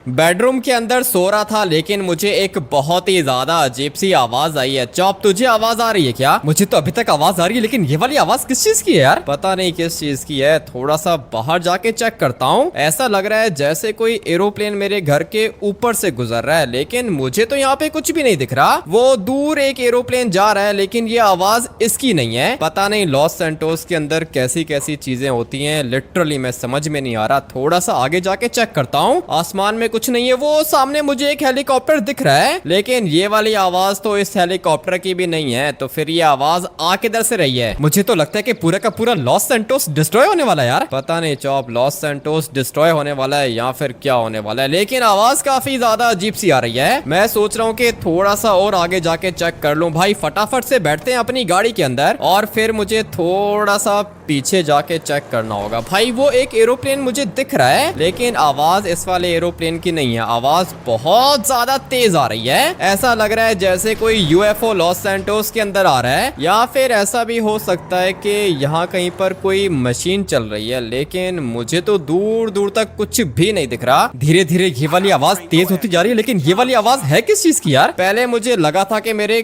Bedroom के अंदर सो रहा था, लेकिन मुझे एक बहुत ही ज्यादा अजीब सी आवाज आई है। चॉप, तुझे आवाज आ रही है क्या? मुझे तो अभी तक आवाज आ रही है, लेकिन ये वाली आवाज किस चीज की है यार? पता नहीं किस चीज की है। थोड़ा सा बाहर जाके चेक करता हूँ। ऐसा लग रहा है जैसे कोई एरोप्लेन मेरे घर के ऊपर से गुजर रहा है, लेकिन मुझे तो यहाँ पे कुछ भी नहीं दिख रहा। वो दूर एक एरोप्लेन जा रहा है, लेकिन ये आवाज इसकी नहीं है। पता नहीं लॉस सैंटोस के अंदर कैसी कैसी चीजें होती हैं, लिटरली मैं समझ में नहीं आ रहा। थोड़ा सा आगे जाके चेक करता हूँ। आसमान में कुछ नहीं है। वो सामने मुझे एक हेलीकॉप्टर दिख रहा है, लेकिन ये वाली आवाज तो इस हेलीकॉप्टर की भी नहीं है। तो फिर ये आवाज आ किधर से रही है? मुझे तो लगता है कि पूरा का पूरा लॉस सैंटोस डिस्ट्रॉय होने वाला है यार। पता नहीं चॉप, लॉस सैंटोस डिस्ट्रॉय होने वाला है या फिर क्या होने वाला है, लेकिन आवाज काफी ज्यादा अजीब सी आ रही है। मैं सोच रहा हूँ कि थोड़ा सा और आगे जाके चेक कर लूं। भाई फटाफट से बैठते हैं अपनी गाड़ी के अंदर, और फिर मुझे थोड़ा सा पीछे जाके चेक करना होगा। भाई वो एक एरोप्लेन मुझे दिख रहा है, लेकिन आवाज इस वाले एरोप्लेन की नहीं है। आवाज बहुत ज्यादा तेज आ रही है। ऐसा लग रहा है जैसे कोई यूएफओ लॉस सैंटोस के अंदर आ रहा है, या फिर ऐसा भी हो सकता है कि यहाँ कहीं पर कोई मशीन चल रही है, लेकिन मुझे तो दूर दूर तक कुछ भी नहीं दिख रहा। धीरे धीरे ये वाली आवाज तेज होती जा रही है, लेकिन ये वाली आवाज है किस चीज की यार? पहले मुझे लगा था कि मेरे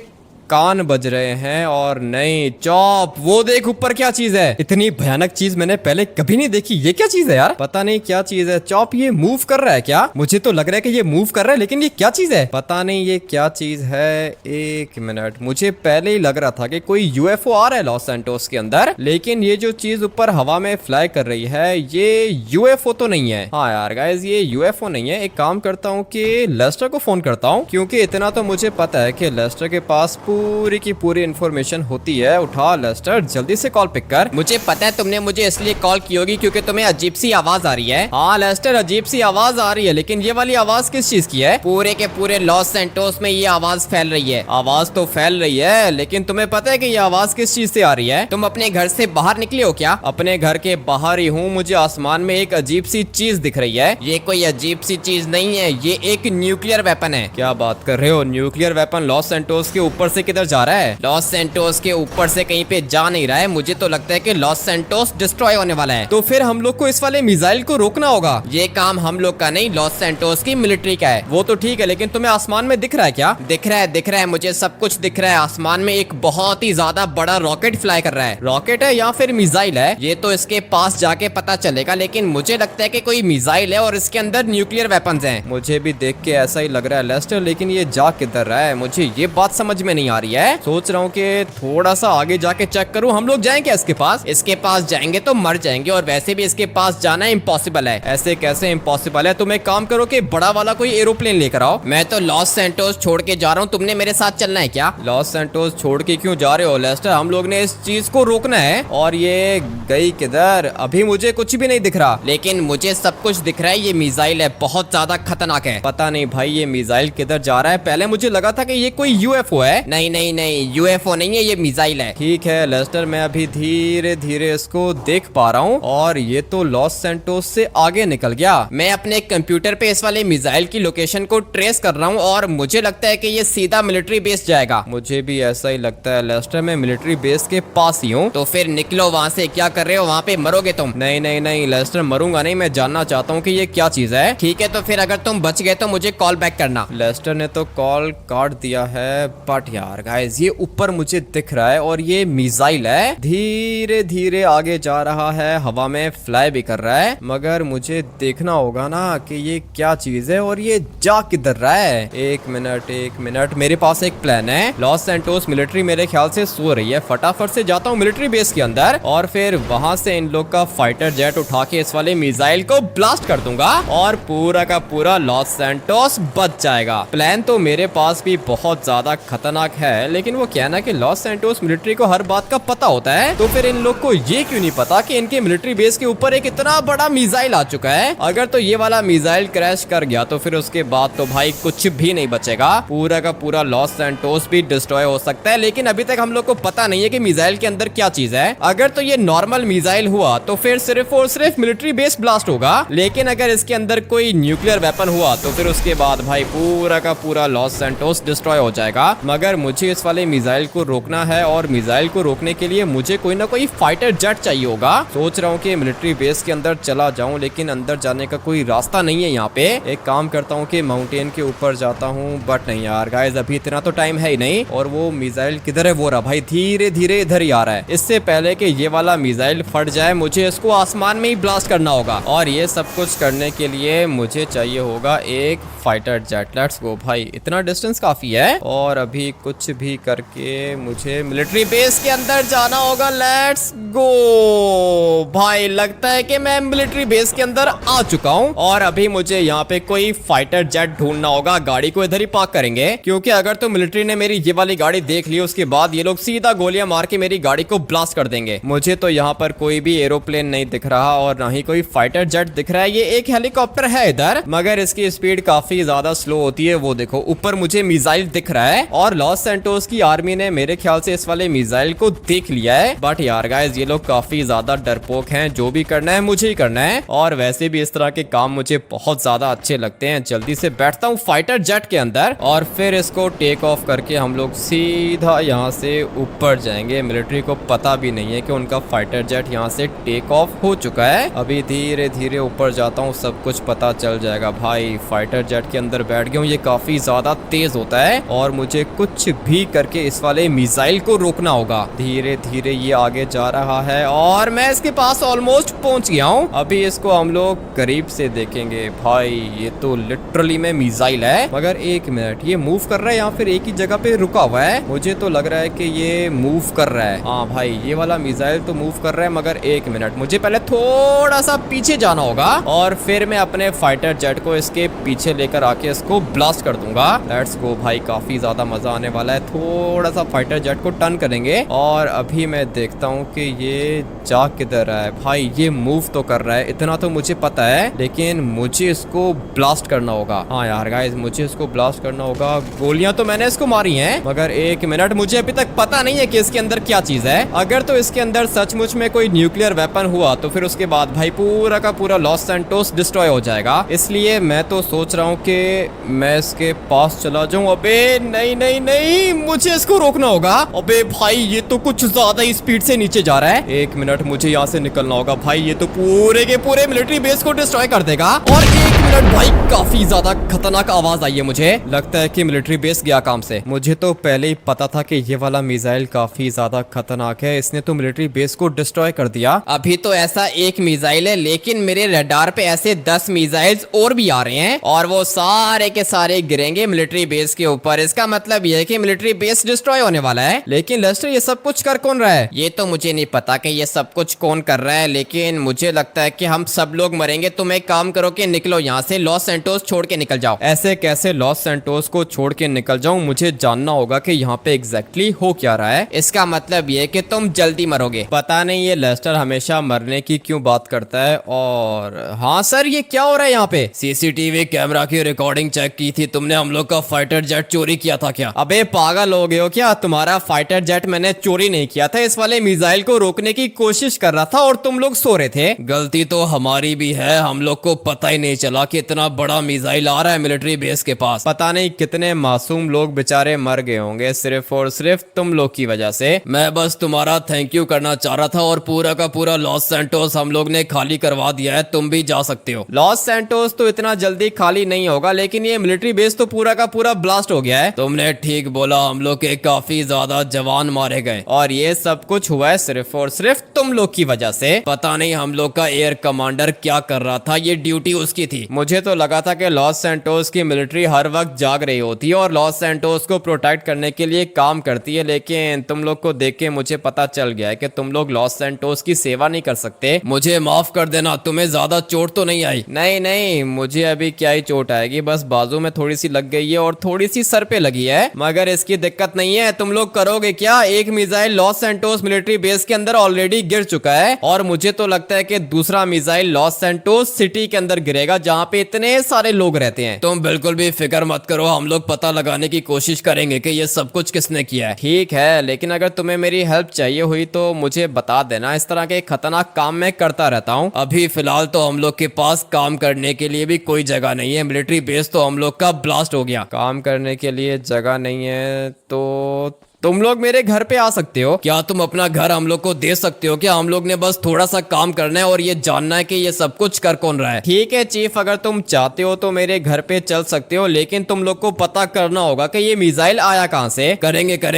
कान बज रहे हैं, और नहीं चॉप, वो देख ऊपर क्या चीज है। इतनी भयानक चीज मैंने पहले कभी नहीं देखी। ये क्या चीज है यार? पता नहीं क्या चीज है। चॉप, ये मूव कर रहा है क्या? मुझे तो लग रहा है कि ये मूव कर रहा है, लेकिन ये क्या चीज है? पता नहीं ये क्या चीज है। एक मिनट, मुझे पहले ही लग रहा था कि कोई यूएफओ आ रहा है लॉस सैंटोस के अंदर, लेकिन ये जो चीज ऊपर हवा में फ्लाई कर रही है, ये यूएफओ तो नहीं है। हाँ यार गाइस, ये यूएफओ नहीं है। एक काम करता हूँ कि लेस्टर को फोन करता हूँ, क्योंकि इतना तो मुझे पता है कि लेस्टर के पास पूरी की पूरी इन्फॉर्मेशन होती है। उठा लेस्टर, जल्दी से कॉल पिक कर। मुझे पता है तुमने मुझे इसलिए कॉल की होगी क्योंकि तुम्हें अजीब सी आवाज आ रही है। हाँ लेस्टर, अजीब सी आवाज आ रही है, लेकिन ये वाली आवाज किस चीज की है? पूरे के पूरे लॉस सैंटोस में ये आवाज फैल रही है। आवाज तो फैल रही है, लेकिन तुम्हें पता है कि ये आवाज किस चीज से आ रही है? तुम अपने घर से बाहर निकले हो क्या? अपने घर के बाहर ही हूँ। मुझे आसमान में एक अजीब सी चीज दिख रही है। ये कोई अजीब सी चीज नहीं है, ये एक न्यूक्लियर वेपन है। क्या बात कर रहे हो? न्यूक्लियर वेपन लॉस सैंटोस के ऊपर से किधर जा रहा है? लॉस सैंटोस के ऊपर से कहीं पे जा नहीं रहा है। मुझे तो लगता है कि लॉस सैंटोस डिस्ट्रॉय होने वाला है। तो फिर हम लोग को इस वाले मिसाइल को रोकना होगा। ये काम हम लोग का नहीं, लॉस सैंटोस की मिलिट्री का है। वो तो ठीक है, लेकिन तुम्हें आसमान में दिख रहा है क्या? दिख रहा है, दिख रहा है, मुझे सब कुछ दिख रहा है। आसमान में एक बहुत ही ज्यादा बड़ा रॉकेट फ्लाई कर रहा है। रॉकेट है या फिर मिसाइल है, ये तो इसके पास जाके पता चलेगा, लेकिन मुझे लगता है कि कोई मिसाइल है और इसके अंदर न्यूक्लियर वेपन्स हैं। मुझे भी देख के ऐसा ही लग रहा है लेस्टर, लेकिन ये जा किधर रहा है? मुझे ये बात समझ में नहीं आ रही है। सोच रहा हूँ कि थोड़ा सा आगे जाके चेक करूं। हम लोग जाएंगे इसके पास? इसके पास जाएंगे तो मर जाएंगे, और वैसे भी इसके पास जाना इम्पॉसिबल है। ऐसे कैसे इम्पॉसिबल है? तुम एक काम करो कि बड़ा वाला कोई एरोप्लेन लेकर आओ। मैं तो लॉस सैंटोस छोड़ के जा रहा हूँ, तुमने मेरे साथ चलना है क्या? लॉस सैंटोस छोड़ के क्यों जा रहे हो लेस्टर? हम लोग ने इस चीज को रोकना है। और ये गई किधर? अभी मुझे कुछ भी नहीं दिख रहा, लेकिन मुझे सब कुछ दिख रहा है। ये मिसाइल है, बहुत ज्यादा खतरनाक है। पता नहीं भाई ये मिसाइल किधर जा रहा है। पहले मुझे लगा था कि ये कोई यूएफओ है। नहीं नहीं नहीं, यूएफओ नहीं है, ये मिसाइल है। ठीक है लेस्टर, मैं अभी धीरे धीरे इसको देख पा रहा हूँ, और ये तो लॉस सैंटोस से आगे निकल गया। मैं अपने कंप्यूटर पे इस वाले मिसाइल की लोकेशन को ट्रेस कर रहा हूँ, और मुझे लगता है कि ये सीधा मिलिट्री बेस जाएगा। मुझे भी ऐसा ही लगता है लेस्टर, मैं मिलिट्री बेस के पास ही हूँ। तो फिर निकलो वहाँ से। क्या कर रहे हो वहाँ पे? मरोगे तुम? नहीं नहीं नहीं लेस्टर, मरूंगा नहीं। मैं जानना चाहता हूँ कि ये क्या चीज है। ठीक है, तो फिर अगर तुम बच गए तो मुझे कॉल बैक करना। लेस्टर ने तो कॉल काट दिया है, बट यार गाइस ये ऊपर मुझे दिख रहा है, और ये मिसाइल है। धीरे धीरे आगे जा रहा है, हवा में फ्लाई भी कर रहा है, मगर मुझे देखना होगा ना कि ये क्या चीज है और ये जा किधर रहा है। एक मिनट, मेरे पास एक प्लान है। लॉस सैंटोस मिलिट्री मेरे ख्याल से सो रही है। फटाफट से जाता हूँ मिलिट्री बेस के अंदर, और फिर वहां से इन लोग का फाइटर जेट उठा के इस वाले मिसाइल को ब्लास्ट कर दूंगा, और पूरा का पूरा लॉस सैंटोस बच जाएगा। प्लान तो मेरे पास भी बहुत ज्यादा खतरनाक है, लेकिन वो क्या ना कि लॉस सैंटोस मिलिट्री को हर बात का पता होता है, तो फिर इन लोग को ये क्यों नहीं पता कि इनके मिलिट्री बेस के ऊपर एक इतना बड़ा मिसाइल आ चुका है। अगर तो ये वाला मिसाइल क्रैश कर गया तो फिर उसके बाद तो भाई कुछ भी नहीं बचेगा। पूरा का पूरा लॉस सैंटोस भी डिस्ट्रॉय हो सकता है, लेकिन अभी तक हम लोग को पता नहीं है कि मिसाइल के अंदर क्या चीज है। अगर तो ये नॉर्मल मिसाइल हुआ तो फिर सिर्फ और सिर्फ मिलिट्री बेस ब्लास्ट होगा, लेकिन अगर इसके अंदर कोई न्यूक्लियर वेपन हुआ तो फिर उसके बाद भाई पूरा का पूरा लॉस सैंटोस डिस्ट्रॉय हो जाएगा। मगर मुझे इस वाले मिसाइल को रोकना है और मिसाइल को रोकने के लिए मुझे कोई ना कोई फाइटर जेट चाहिए होगा। सोच रहा हूँ कि मिलिट्री बेस के अंदर चला जाऊँ, लेकिन अंदर जाने का कोई रास्ता नहीं है यहाँ पे। एक काम करता हूँ कि माउंटेन के ऊपर जाता हूँ, बट नहीं यार गाइस, अभी इतना तो टाइम है ही नहीं। और वो मिसाइल किधर है? वो रहा भाई, धीरे धीरे इधर ही आ रहा है। इससे पहले कि ये वाला मिसाइल फट जाए मुझे इसको आसमान में ही ब्लास्ट करना होगा, और ये सब कुछ करने के लिए मुझे चाहिए होगा एक फाइटर जेट। लेट्स गो भाई, इतना डिस्टेंस काफी है और अभी कुछ भी करके मुझे मिलिट्री बेस के अंदर जाना होगा। लेट्स गो भाई, लगता है कि मैं मिलिट्री बेस के अंदर आ चुका हूँ और अभी मुझे यहाँ पे कोई फाइटर जेट ढूंढना होगा। गाड़ी को इधर ही पार्क करेंगे, क्योंकि अगर तो मिलिट्री ने मेरी ये वाली गाड़ी देख ली उसके बाद ये लोग सीधा गोलियां मार के मेरी गाड़ी को ब्लास्ट कर देंगे। मुझे तो यहाँ पर कोई भी एरोप्लेन नहीं दिख रहा और ना ही कोई फाइटर जेट दिख रहा है। ये एक हेलीकॉप्टर है इधर, मगर इसकी स्पीड काफी ज्यादा स्लो होती है। वो देखो ऊपर मुझे मिसाइल दिख रहा है और लॉस सैंटोस की आर्मी ने मेरे ख्याल से इस वाले मिसाइल को देख लिया है। बट यार गाइस, ये लोग काफी ज्यादा डरपोक हैं। जो भी करना है मुझे ही करना है, और वैसे भी इस तरह के काम मुझे बहुत ज्यादा अच्छे लगते हैं। जल्दी से बैठता हूँ फाइटर जेट के अंदर और फिर इसको टेक ऑफ करके हम लोग सीधा यहाँ से ऊपर जाएंगे। मिलिट्री को पता भी नहीं है कि उनका फाइटर जेट यहाँ से टेक ऑफ हो चुका है। अभी धीरे धीरे ऊपर जाता हूँ, सब कुछ पता चल जाएगा। भाई फाइटर जेट के अंदर बैठ गया हूँ, ये काफी ज्यादा तेज होता है और मुझे कुछ भी करके इस वाले मिसाइल को रोकना होगा। धीरे धीरे ये आगे जा रहा है और मैं इसके पास ऑलमोस्ट पहुंच गया हूँ। अभी इसको हम लोग करीब से देखेंगे। भाई ये तो लिटरली में मिसाइल है, मगर एक मिनट, ये मूव कर रहा है या फिर एक ही जगह पे रुका हुआ है? मुझे तो लग रहा है कि ये मूव कर रहा है। हाँ भाई, ये वाला मिसाइल तो मूव कर रहा है, मगर एक मिनट, मुझे पहले थोड़ा सा पीछे जाना होगा और फिर मैं अपने फाइटर जेट को इसके पीछे लेकर आके इसको ब्लास्ट कर दूंगा। लेट्स गो भाई, काफी ज्यादा मजा आने वाला है। थोड़ा सा फाइटर जेट को टर्न करेंगे और अभी मैं देखता हूँ कि ये जा किधर रहा है। भाई ये मूव तो कर रहा है, इतना तो मुझे पता है, लेकिन मुझे इसको ब्लास्ट करना होगा। हाँ यार गाइस, मुझे इसको ब्लास्ट करना होगा। गोलियां तो मैंने इसको मारी हैं, मगर एक मिनट, मुझे अभी तक पता नहीं है कि इसके अंदर क्या चीज है। अगर तो इसके अंदर सचमुच में कोई न्यूक्लियर वेपन हुआ तो फिर उसके बाद भाई पूरा का पूरा लॉस सैंटोस डिस्ट्रॉय हो जाएगा। इसलिए मैं तो सोच रहा हूँ कि मैं इसके पास चला जाऊं। अबे नहीं नहीं नहीं, मुझे इसको रोकना होगा। अबे भाई ये तो कुछ ज्यादा ही स्पीड से नीचे जा रहा है। एक मिनट, मुझे यहाँ से निकलना होगा। भाई ये तो पूरे के पूरे मिलिट्री बेस को डिस्ट्रॉय कर देगा। और एक मिनट भाई, काफी ज्यादा खतरनाक आवाज आई है, मुझे लगता है कि मिलिट्री बेस गया काम से। मुझे तो पहले ही पता था कि ये वाला मिसाइल काफी ज्यादा खतरनाक है, इसने तो मिलिट्री बेस को डिस्ट्रॉय कर दिया। अभी तो ऐसा एक मिसाइल है, लेकिन मेरे रडार पे ऐसे 10 मिसाइल्स और भी आ रहे हैं और वो सारे के सारे गिरेंगे मिलिट्री बेस के ऊपर। इसका मतलब ये है कि मिलिट्री बेस डिस्ट्रॉय होने वाला है। लेकिन लेस्टर, ये सब कुछ कर कौन रहा है? ये तो मुझे नहीं पता कि ये सब कुछ कौन कर रहा है, लेकिन मुझे लगता है कि हम सब लोग मरेंगे। तुम एक काम करो कि निकलो यहाँ से, लॉस सैंटोस छोड़ के निकल जाओ। ऐसे कैसे लॉस सैंटोस को छोड़ के निकल जाऊं? मुझे जानना होगा कि यहाँ पे एग्जैक्टली हो क्या रहा है। इसका मतलब ये कि तुम जल्दी मरोगे। पता नहीं ये लेस्टर हमेशा मरने की क्यों बात करता है। और हाँ सर, ये क्या हो रहा है यहाँ पे? सीसीटीवी कैमरा की रिकॉर्डिंग चेक की थी, तुमने हम लोग का फाइटर जेट चोरी किया था क्या? अबे पागल हो गए हो क्या? तुम्हारा फाइटर जेट मैंने चोरी नहीं किया था, इस वाले मिसाइल को रोकने की कोशिश कर रहा था और तुम लोग सो रहे थे। गलती तो हमारी भी है, हम लोग को पता ही नहीं चला कि इतना बड़ा मिसाइल आ रहा है मिलिट्री बेस के पास। पता नहीं कितने मासूम लोग बेचारे मर गए होंगे सिर्फ और सिर्फ तुम लोग की वजह से। मैं बस तुम्हारा थैंक यू करना चाह रहा था और पूरा का पूरा लॉस सैंटोस हम लोग ने खाली करवा दिया है, तुम भी जा सकते हो। लॉस सैंटोस तो इतना जल्दी खाली नहीं होगा, लेकिन ये मिलिट्री बेस तो पूरा का पूरा ब्लास्ट हो गया है। तुमने ठीक बोला, हम लोग के काफी ज्यादा जवान मारे गए और ये सब कुछ हुआ है सिर्फ और सिर्फ तुम लोग की वजह से। पता नहीं हम लोग का एयर कमांडर क्या कर रहा था, ये ड्यूटी उसकी थी। मुझे तो लगा था कि लॉस सैंटोस की मिलिट्री हर वक्त जाग रही होती है और लॉस सैंटोस को प्रोटेक्ट करने के लिए काम करती है, लेकिन तुम लोग को देख के मुझे पता चल गया है कि तुम लोग लॉस सैंटोस की सेवा नहीं कर सकते। मुझे माफ कर देना, तुम्हें ज्यादा चोट तो नहीं आई? नहीं नहीं, मुझे अभी क्या ही चोट आएगी, बस बाजू में थोड़ी सी लग गई है और थोड़ी सी सर पे लगी है, मगर इसकी दिक्कत नहीं है। तुम लोग करोगे क्या? एक missile Los Santos military base के अंदर ऑलरेडी गिर चुका है और मुझे तो लगता है कि दूसरा मिसाइल लॉस सैंटोस सिटी के अंदर गिरेगा जहाँ पे इतने सारे लोग रहते हैं। तुम बिल्कुल भी फिक्र मत करो, हम लोग पता लगाने की कोशिश करेंगे कि ये सब कुछ किसने किया है। ठीक है, लेकिन अगर तुम्हें मेरी हेल्प चाहिए हुई तो मुझे बता देना, इस तरह के खतरनाक काम मैं करता रहता हूँ। अभी फिलहाल तो हम लोग के पास काम करने के लिए भी कोई जगह नहीं है, मिलिट्री बेस तो हम लोग का ब्लास्ट हो गया। काम करने के लिए जगह नहीं है हैं तो तुम लोग मेरे घर पे आ सकते हो क्या? तुम अपना घर हम लोग को दे सकते हो क्या? हम लोग ने बस थोड़ा सा काम करना है और ये जानना है कि ये सब कुछ कर कौन रहा है। ठीक है चीफ, अगर तुम चाहते हो तो मेरे घर पे चल सकते हो, लेकिन तुम लोग को पता करना होगा कि ये मिसाइल आया कहाँ से। करेंगे करेंगे।